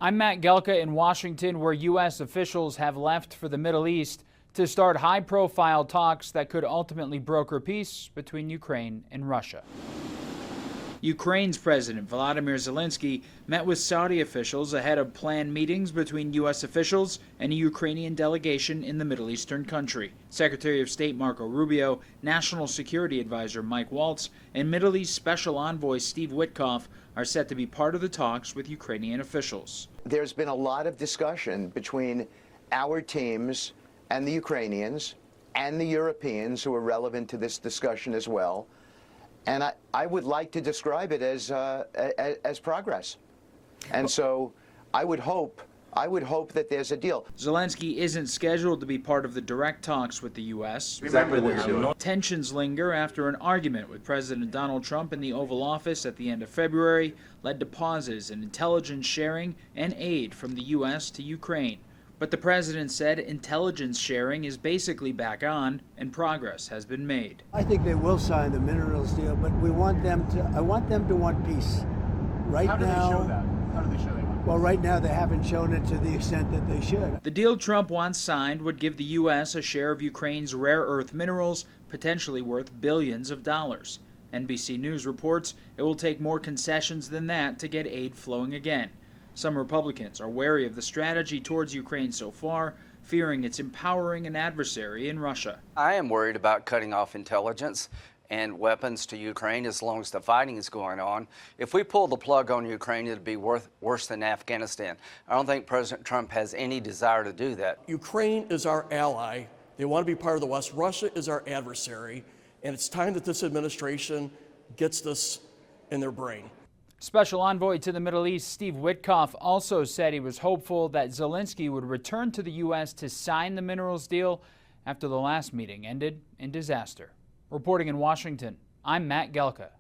I'm Matt Gelka in Washington, where U.S. officials have left for the Middle East to start high-profile talks that could ultimately broker peace between Ukraine and Russia. Ukraine's President Volodymyr Zelensky met with Saudi officials ahead of planned meetings between U.S. officials and a Ukrainian delegation in the Middle Eastern country. Secretary of State Marco Rubio, National Security Advisor Mike Waltz, and Middle East Special Envoy Steve Witkoff are set to be part of the talks with Ukrainian officials. There's been a lot of discussion between our teams and the Ukrainians and the Europeans who are relevant to this discussion as well. And I would like to describe it as progress. And so I would hope that there's a deal. Zelensky isn't scheduled to be part of the direct talks with the U.S. Tensions linger after an argument with President Donald Trump in the Oval Office at the end of February led to pauses in intelligence sharing and aid from the U.S. to Ukraine. But the president said intelligence sharing is basically back on and progress has been made. I think they will sign the minerals deal, but I want them to want peace. Right now, how do they show that? How do they show they want peace? Well, right now they haven't shown it to the extent that they should. The deal Trump wants signed would give the U.S. a share of Ukraine's rare earth minerals, potentially worth billions of dollars. NBC News reports it will take more concessions than that to get aid flowing again. Some Republicans are wary of the strategy towards Ukraine so far, fearing it's empowering an adversary in Russia. I am worried about cutting off intelligence and weapons to Ukraine as long as the fighting is going on. If we pull the plug on Ukraine, it'd be worse than Afghanistan. I don't think President Trump has any desire to do that. Ukraine is our ally. They want to be part of the West. Russia is our adversary. And it's time that this administration gets this in their brain. Special Envoy to the Middle East Steve Witkoff also said he was hopeful that Zelensky would return to the U.S. to sign the minerals deal after the last meeting ended in disaster. Reporting in Washington, I'm Matt Gelka.